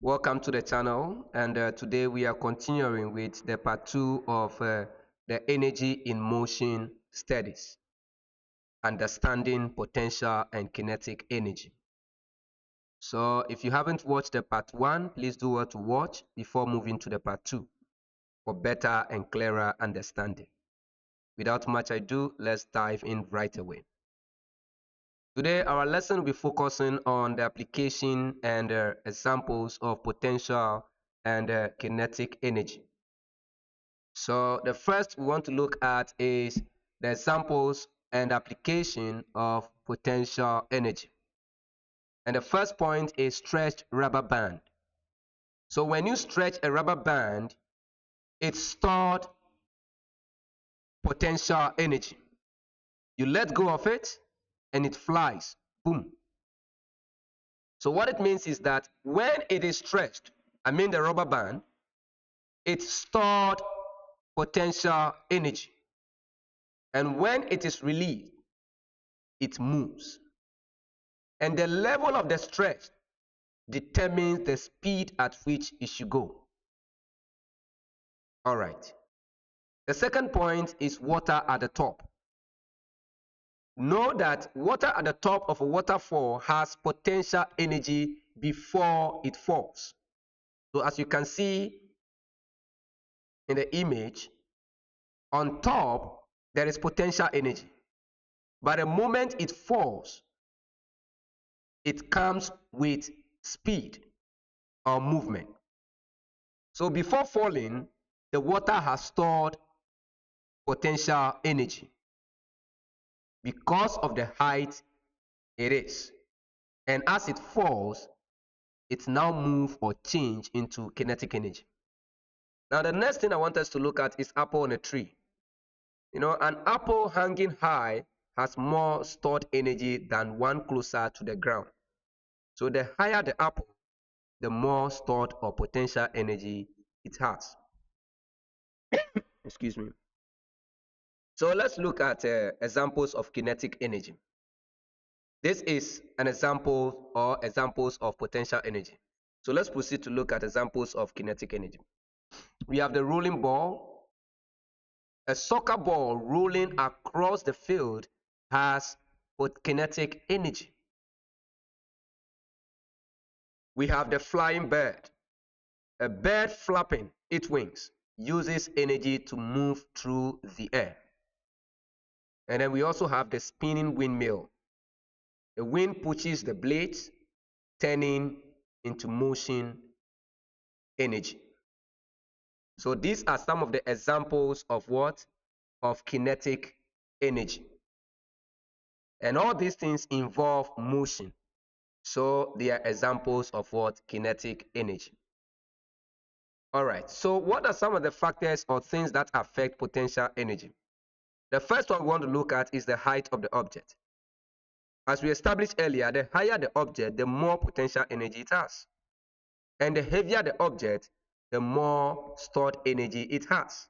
Welcome to the channel, and today we are continuing with the part 2 of the energy in motion studies, understanding potential and kinetic energy. So if you haven't watched the part 1, please do well to watch before moving to the part 2 for better and clearer understanding. Without much ado, let's dive in right away. Today, our lesson will be focusing on the application and examples of potential and kinetic energy. So the first we want to look at is the examples and application of potential energy. And the first point is stretched rubber band. So when you stretch a rubber band, it's stored potential energy. You let go of it and it flies. Boom. So what it means is that when it is stretched, the rubber band, it's stored potential energy. And when it is released, it moves. And the level of the stretch determines the speed at which it should go. All right. The second point is water at the top. Know that water at the top of a waterfall has potential energy before it falls. So as you can see in the image, on top there is potential energy. But the moment it falls, it comes with speed or movement. So before falling, the water has stored potential energy because of the height it is. And as it falls, it now moves or change into kinetic energy. Now the next thing I want us to look at is apple on a tree. An apple hanging high has more stored energy than one closer to the ground. So the higher the apple, the more stored or potential energy it has. Excuse me. So let's look at examples of kinetic energy. This is an example or examples of potential energy. So let's proceed to look at examples of kinetic energy. We have the rolling ball. A soccer ball rolling across the field has kinetic energy. We have the flying bird. A bird flapping its wings uses energy to move through the air. And then we also have the spinning windmill. The wind pushes the blades, turning into motion energy. So these are some of the examples of what? Of kinetic energy. And all these things involve motion. So they are examples of what? Kinetic energy. All right. So what are some of the factors or things that affect potential energy? The first one we want to look at is the height of the object. As we established earlier, the higher the object, the more potential energy it has. And the heavier the object, the more stored energy it has.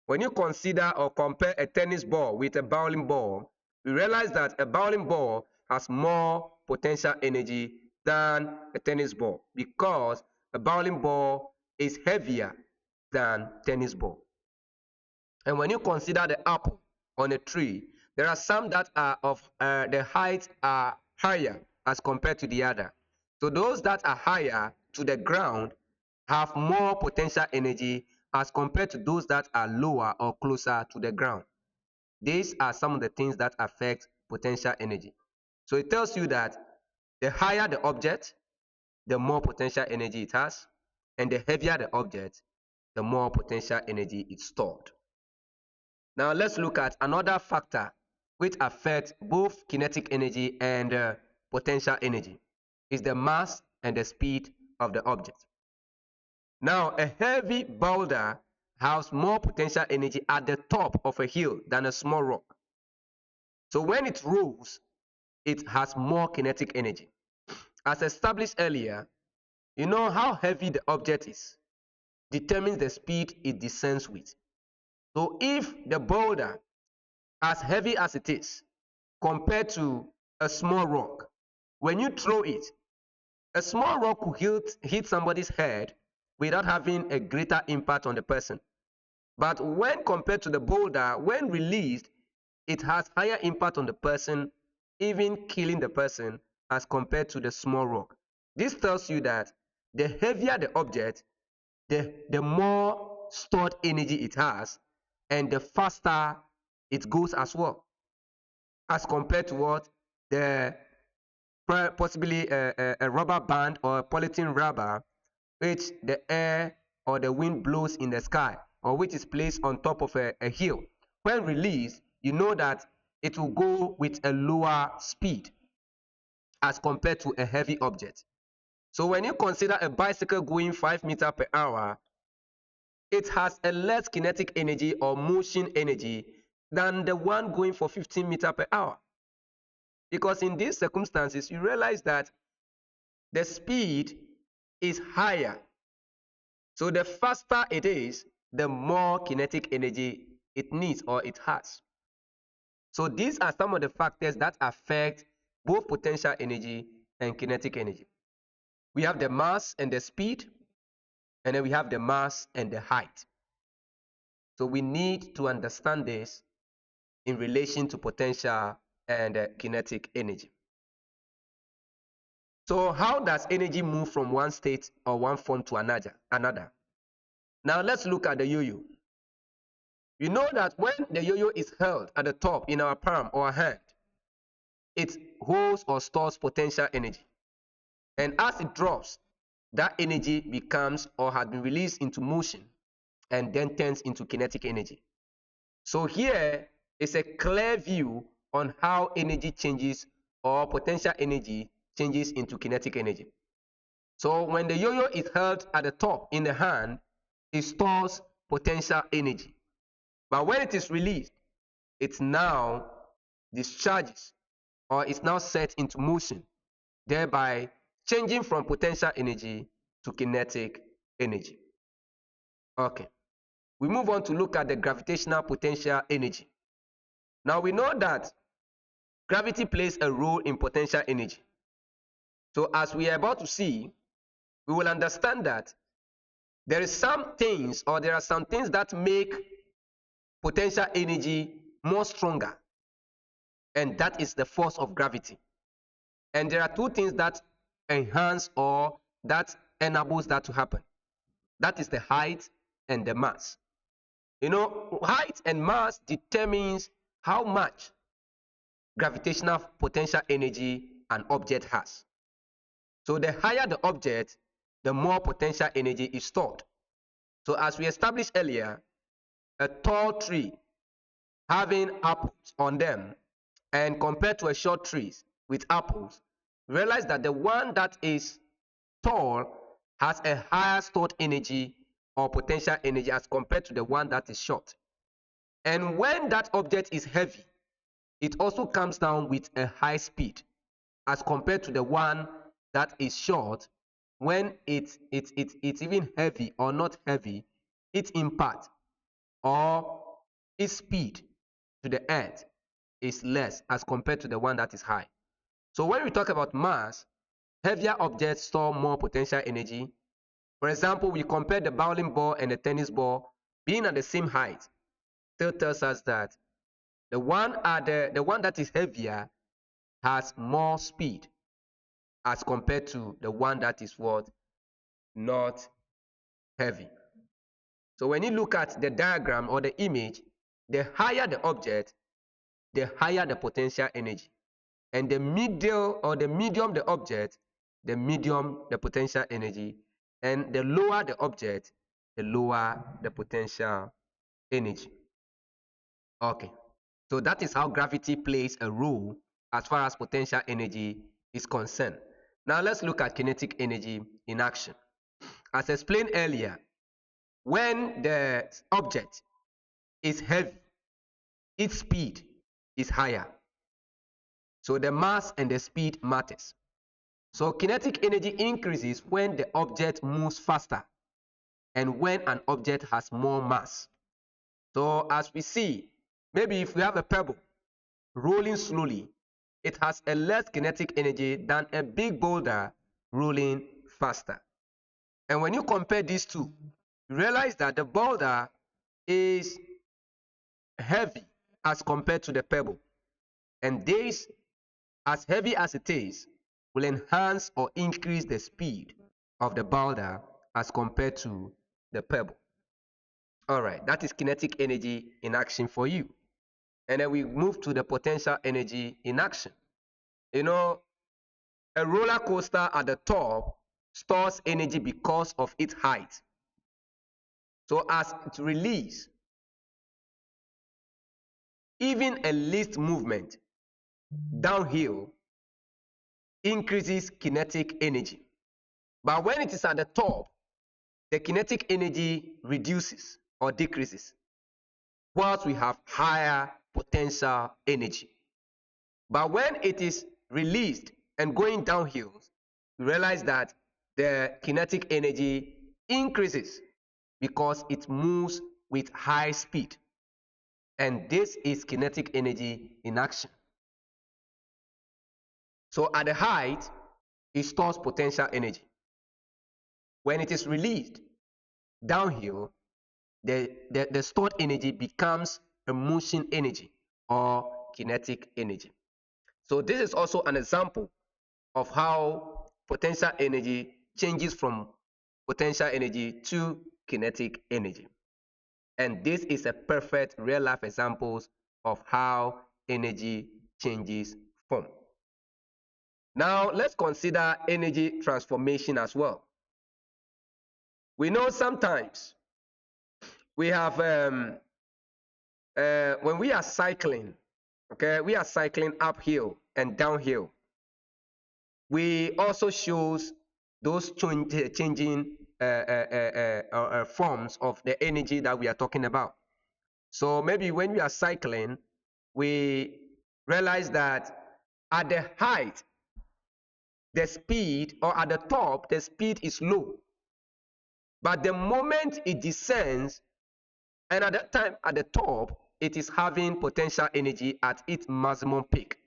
When you consider or compare a tennis ball with a bowling ball, we realize that a bowling ball has more potential energy than a tennis ball because a bowling ball is heavier than tennis ball. And when you consider the apple on a tree, there are some that are of the height are higher as compared to the other. So those that are higher to the ground have more potential energy as compared to those that are lower or closer to the ground. These are some of the things that affect potential energy. So it tells you that the higher the object, the more potential energy it has, and the heavier the object, the more potential energy is stored. Now let's look at another factor which affects both kinetic energy and potential energy. Is the mass and the speed of the object. Now a heavy boulder has more potential energy at the top of a hill than a small rock. So when it rolls, it has more kinetic energy. As established earlier, you know how heavy the object is determines the speed it descends with. So if the boulder, as heavy as it is, compared to a small rock, when you throw it, A small rock could hit somebody's head without having a greater impact on the person. But when compared to the boulder, when released, it has higher impact on the person, even killing the person as compared to the small rock. This tells you that the heavier the object, the more stored energy it has, and the faster it goes as well, as compared to what the possibly a rubber band or a polythene rubber, which the air or the wind blows in the sky, or which is placed on top of a hill. When released, you know that it will go with a lower speed as compared to a heavy object. So when you consider a bicycle going 5 meters per hour, it has a less kinetic energy or motion energy than the one going for 15 meters per hour. Because in these circumstances, you realize that the speed is higher. So the faster it is, the more kinetic energy it needs or it has. So these are some of the factors that affect both potential energy and kinetic energy. We have the mass and the speed, and then we have the mass and the height. So we need to understand this in relation to potential and kinetic energy. So how does energy move from one state or one form to another? Now let's look at the yo-yo. You know that when the yo-yo is held at the top in our palm or hand, it holds or stores potential energy. And as it drops, that energy becomes or has been released into motion and then turns into kinetic energy. So here is a clear view on how energy changes or potential energy changes into kinetic energy. So when the yo-yo is held at the top in the hand, it stores potential energy. But when it is released, it now discharges or is now set into motion, thereby changing from potential energy to kinetic energy. Okay, we move on to look at the gravitational potential energy. Now we know that gravity plays a role in potential energy. So as we are about to see, we will understand that there are some things that make potential energy more stronger, and that is the force of gravity. And there are two things that enhance or that enables that to happen. That is the height and the mass. You know, height and mass determines how much gravitational potential energy an object has. So the higher the object, the more potential energy is stored. So as we established earlier, a tall tree having apples on them and compared to a short tree with apples, realize that the one that is tall has a higher stored energy or potential energy as compared to the one that is short. And when that object is heavy, it also comes down with a high speed as compared to the one that is short. When it's even heavy or not heavy, its impact or its speed to the earth is less as compared to the one that is high. So when we talk about mass, heavier objects store more potential energy. For example, we compare the bowling ball and the tennis ball being at the same height. Still tells us that the one that is heavier has more speed as compared to the one that is what? Not heavy. So when you look at the diagram or the image, the higher the object, the higher the potential energy. And the medium the object, the medium the potential energy. And the lower the object, the lower the potential energy. Okay, so that is how gravity plays a role as far as potential energy is concerned. Now let's look at kinetic energy in action. As explained earlier, when the object is heavy, its speed is higher. So the mass and the speed matters. So kinetic energy increases when the object moves faster and when an object has more mass. So as we see, maybe if we have a pebble rolling slowly, it has a less kinetic energy than a big boulder rolling faster. And when you compare these two, you realize that the boulder is heavy as compared to the pebble. And this, as heavy as it is, will enhance or increase the speed of the boulder as compared to the pebble. All right, that is kinetic energy in action for you. And then we move to the potential energy in action. You know, a roller coaster at the top stores energy because of its height. So as it releases, even a least movement downhill increases kinetic energy. But when it is at the top, the kinetic energy reduces or decreases, whilst we have higher potential energy. But when it is released and going downhill, you realize that the kinetic energy increases because it moves with high speed. And this is kinetic energy in action. So at the height, it stores potential energy. When it is released downhill, the stored energy becomes a motion energy or kinetic energy. So this is also an example of how potential energy changes from potential energy to kinetic energy. And this is a perfect real life example of how energy changes form. Now let's consider energy transformation as well. We know sometimes we have when we are cycling, okay, we are cycling uphill and downhill. We also shows those changing forms of the energy that we are talking about. So maybe when we are cycling, we realize that at the height, the speed, or at the top, the speed is low. But the moment it descends, and at that time at the top, it is having potential energy at its maximum peak.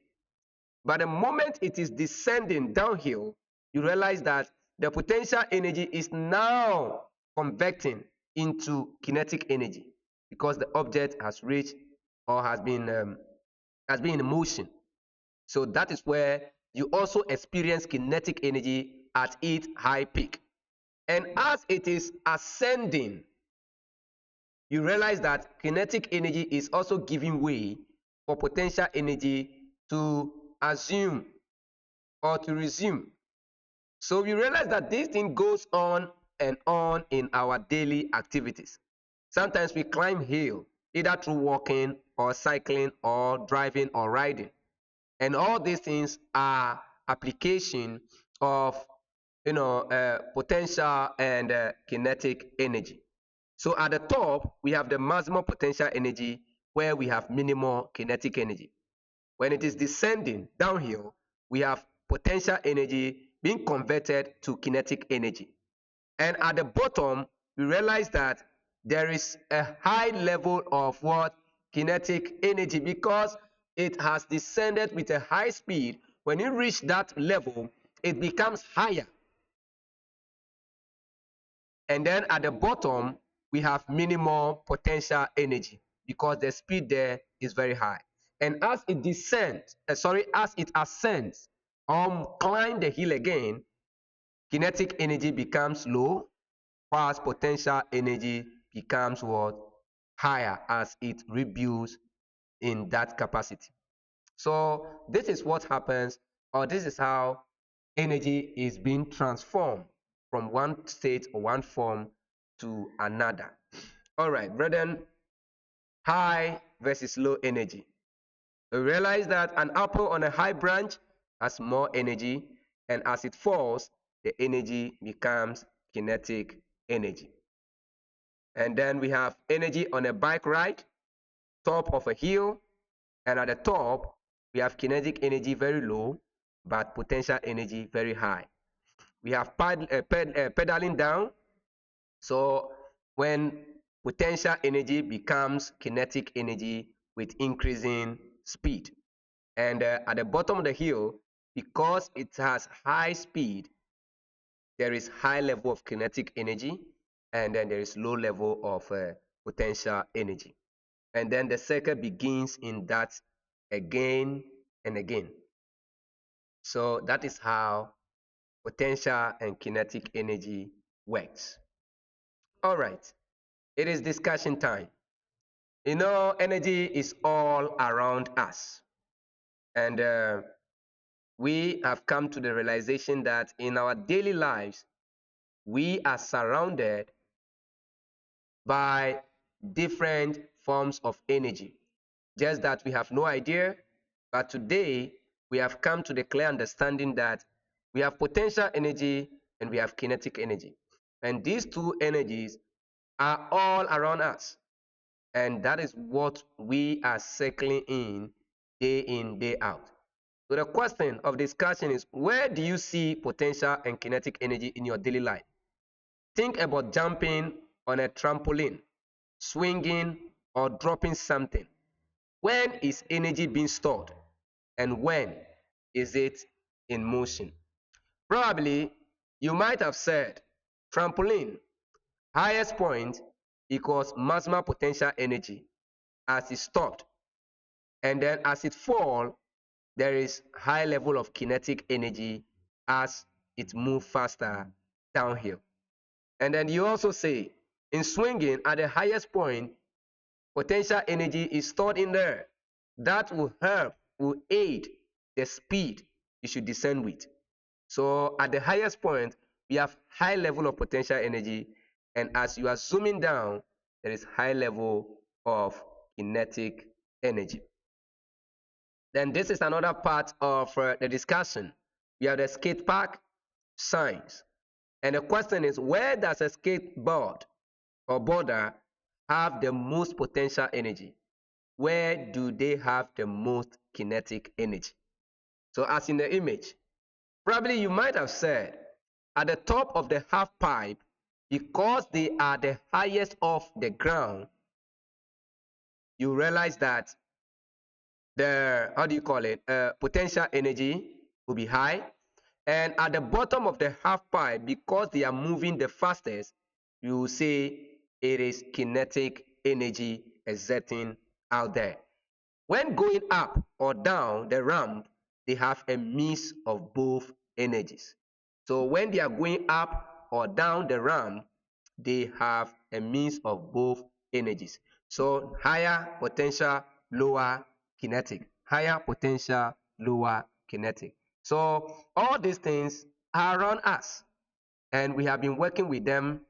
But the moment it is descending downhill, you realize that the potential energy is now converting into kinetic energy because the object has reached or has been in motion. So that is where you also experience kinetic energy at its high peak. And as it is ascending, you realize that kinetic energy is also giving way for potential energy to assume or to resume. So we realize that this thing goes on and on in our daily activities. Sometimes we climb hill either through walking or cycling or driving or riding. And all these things are application of potential and kinetic energy. So at the top, we have the maximum potential energy where we have minimal kinetic energy. When it is descending downhill, we have potential energy being converted to kinetic energy. And at the bottom, we realize that there is a high level of what? Kinetic energy, because it has descended with a high speed. When you reach that level, it becomes higher. And then at the bottom, we have minimal potential energy because the speed there is very high. And as it descends, as it ascends, climb the hill again, kinetic energy becomes low, whilst potential energy becomes what? Higher as it rebuilds in that capacity. So this is what happens, or this is how energy is being transformed from one state or one form to another. All right, brethren, high versus low energy. We realize that an apple on a high branch has more energy, and as it falls, the energy becomes kinetic energy. And then we have energy on a bike ride, top of a hill, and at the top, we have kinetic energy very low, but potential energy very high. We have pedaling down. So when potential energy becomes kinetic energy with increasing speed. And at the bottom of the hill, because it has high speed, there is high level of kinetic energy, and then there is low level of potential energy. And then the circle begins in that again and again. So that is how potential and kinetic energy works. All right, it is discussion time. You know, energy is all around us. And we have come to the realization that in our daily lives, we are surrounded by different forms of energy. Just that we have no idea, but today we have come to the clear understanding that we have potential energy and we have kinetic energy. And these two energies are all around us. And that is what we are circling in, day out. So the question of discussion is, where do you see potential and kinetic energy in your daily life? Think about jumping on a trampoline, swinging, or dropping something. When is energy being stored? And when is it in motion? Probably you might have said trampoline, highest point equals maximum potential energy as it stopped, and then as it fall, there is high level of kinetic energy as it move faster downhill. And then you also say in swinging at the highest point, potential energy is stored in there. That will help, will aid the speed you should descend with. So at the highest point, we have high level of potential energy, and as you are zooming down, there is high level of kinetic energy. Then this is another part of the discussion. We have the skate park signs. And the question is, where does a skateboard or boarder have the most potential energy? Where do they have the most kinetic energy? So as in the image, probably you might have said at the top of the half pipe, because they are the highest off the ground, you realize that the, how do you call it, potential energy will be high. And at the bottom of the half pipe, because they are moving the fastest, you will say it is kinetic energy exerting out there. When going up or down the ramp, they have a mix of both energies. So when they are going up or down the ramp, they have a mix of both energies. So higher potential, lower kinetic. Higher potential, lower kinetic. So all these things are around us, and we have been working with them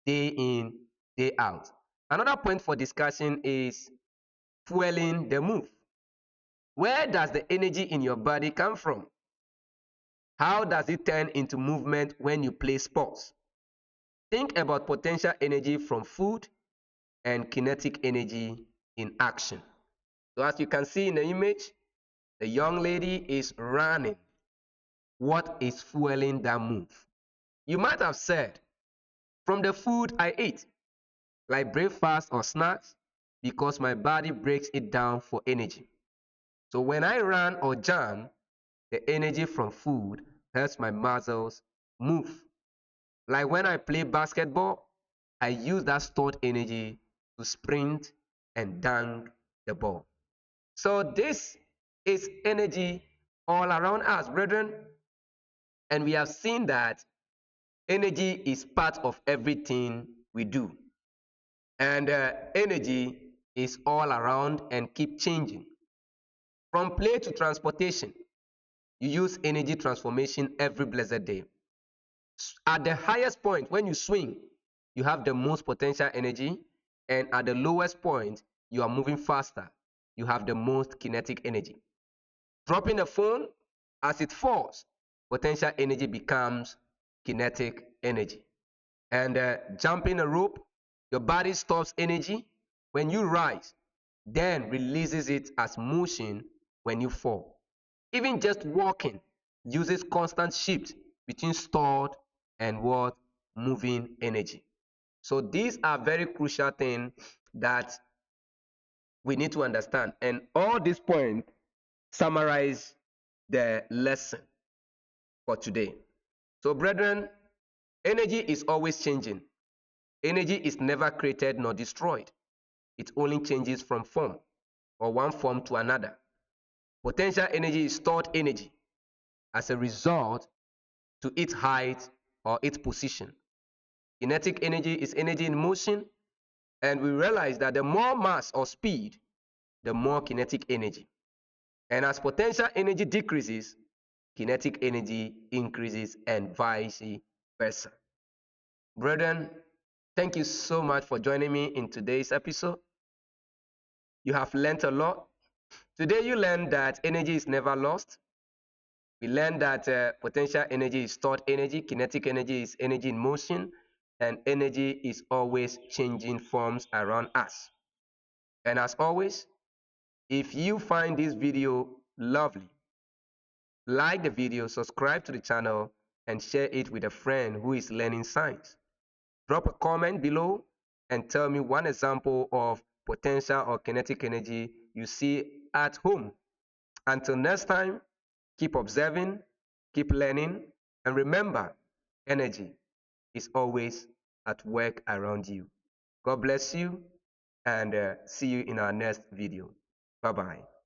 day in, day out. Another point for discussion is fueling the move. Where does the energy in your body come from? How does it turn into movement when you play sports? Think about potential energy from food and kinetic energy in action. So as you can see in the image, the young lady is running. What is fueling that move? You might have said, from the food I eat, like breakfast or snacks, because my body breaks it down for energy. So when I run or jump, the energy from food helps my muscles move. Like when I play basketball, I use that stored energy to sprint and dunk the ball. So this is energy all around us, brethren. And we have seen that energy is part of everything we do. And energy is all around and keep changing. From play to transportation, you use energy transformation every blessed day. At the highest point, when you swing, you have the most potential energy, and at the lowest point, you are moving faster. You have the most kinetic energy. Dropping a phone, as it falls, potential energy becomes kinetic energy. And jumping a rope, your body stores energy. When you rise, then releases it as motion when you fall. Even just walking uses constant shift between stored and what moving energy. So these are very crucial things that we need to understand. And all these points summarize the lesson for today. So brethren, Energy is always changing. Energy is never created nor destroyed. It only changes from form, or one form to another. Potential energy is stored energy as a result to its height or its position. Kinetic energy is energy in motion, and we realize that the more mass or speed, the more kinetic energy. And as potential energy decreases, kinetic energy increases, and vice versa. Brethren, thank you so much for joining me in today's episode. You have learned a lot. Today you learned that energy is never lost. We learned that potential energy is stored energy, kinetic energy is energy in motion, and energy is always changing forms around us. And as always, if you find this video lovely, like the video, subscribe to the channel, and share it with a friend who is learning science. Drop a comment below and tell me one example of potential or kinetic energy you see at home. Until next time, keep observing, keep learning, and remember, energy is always at work around you. God bless you, and see you in our next video. Bye-bye.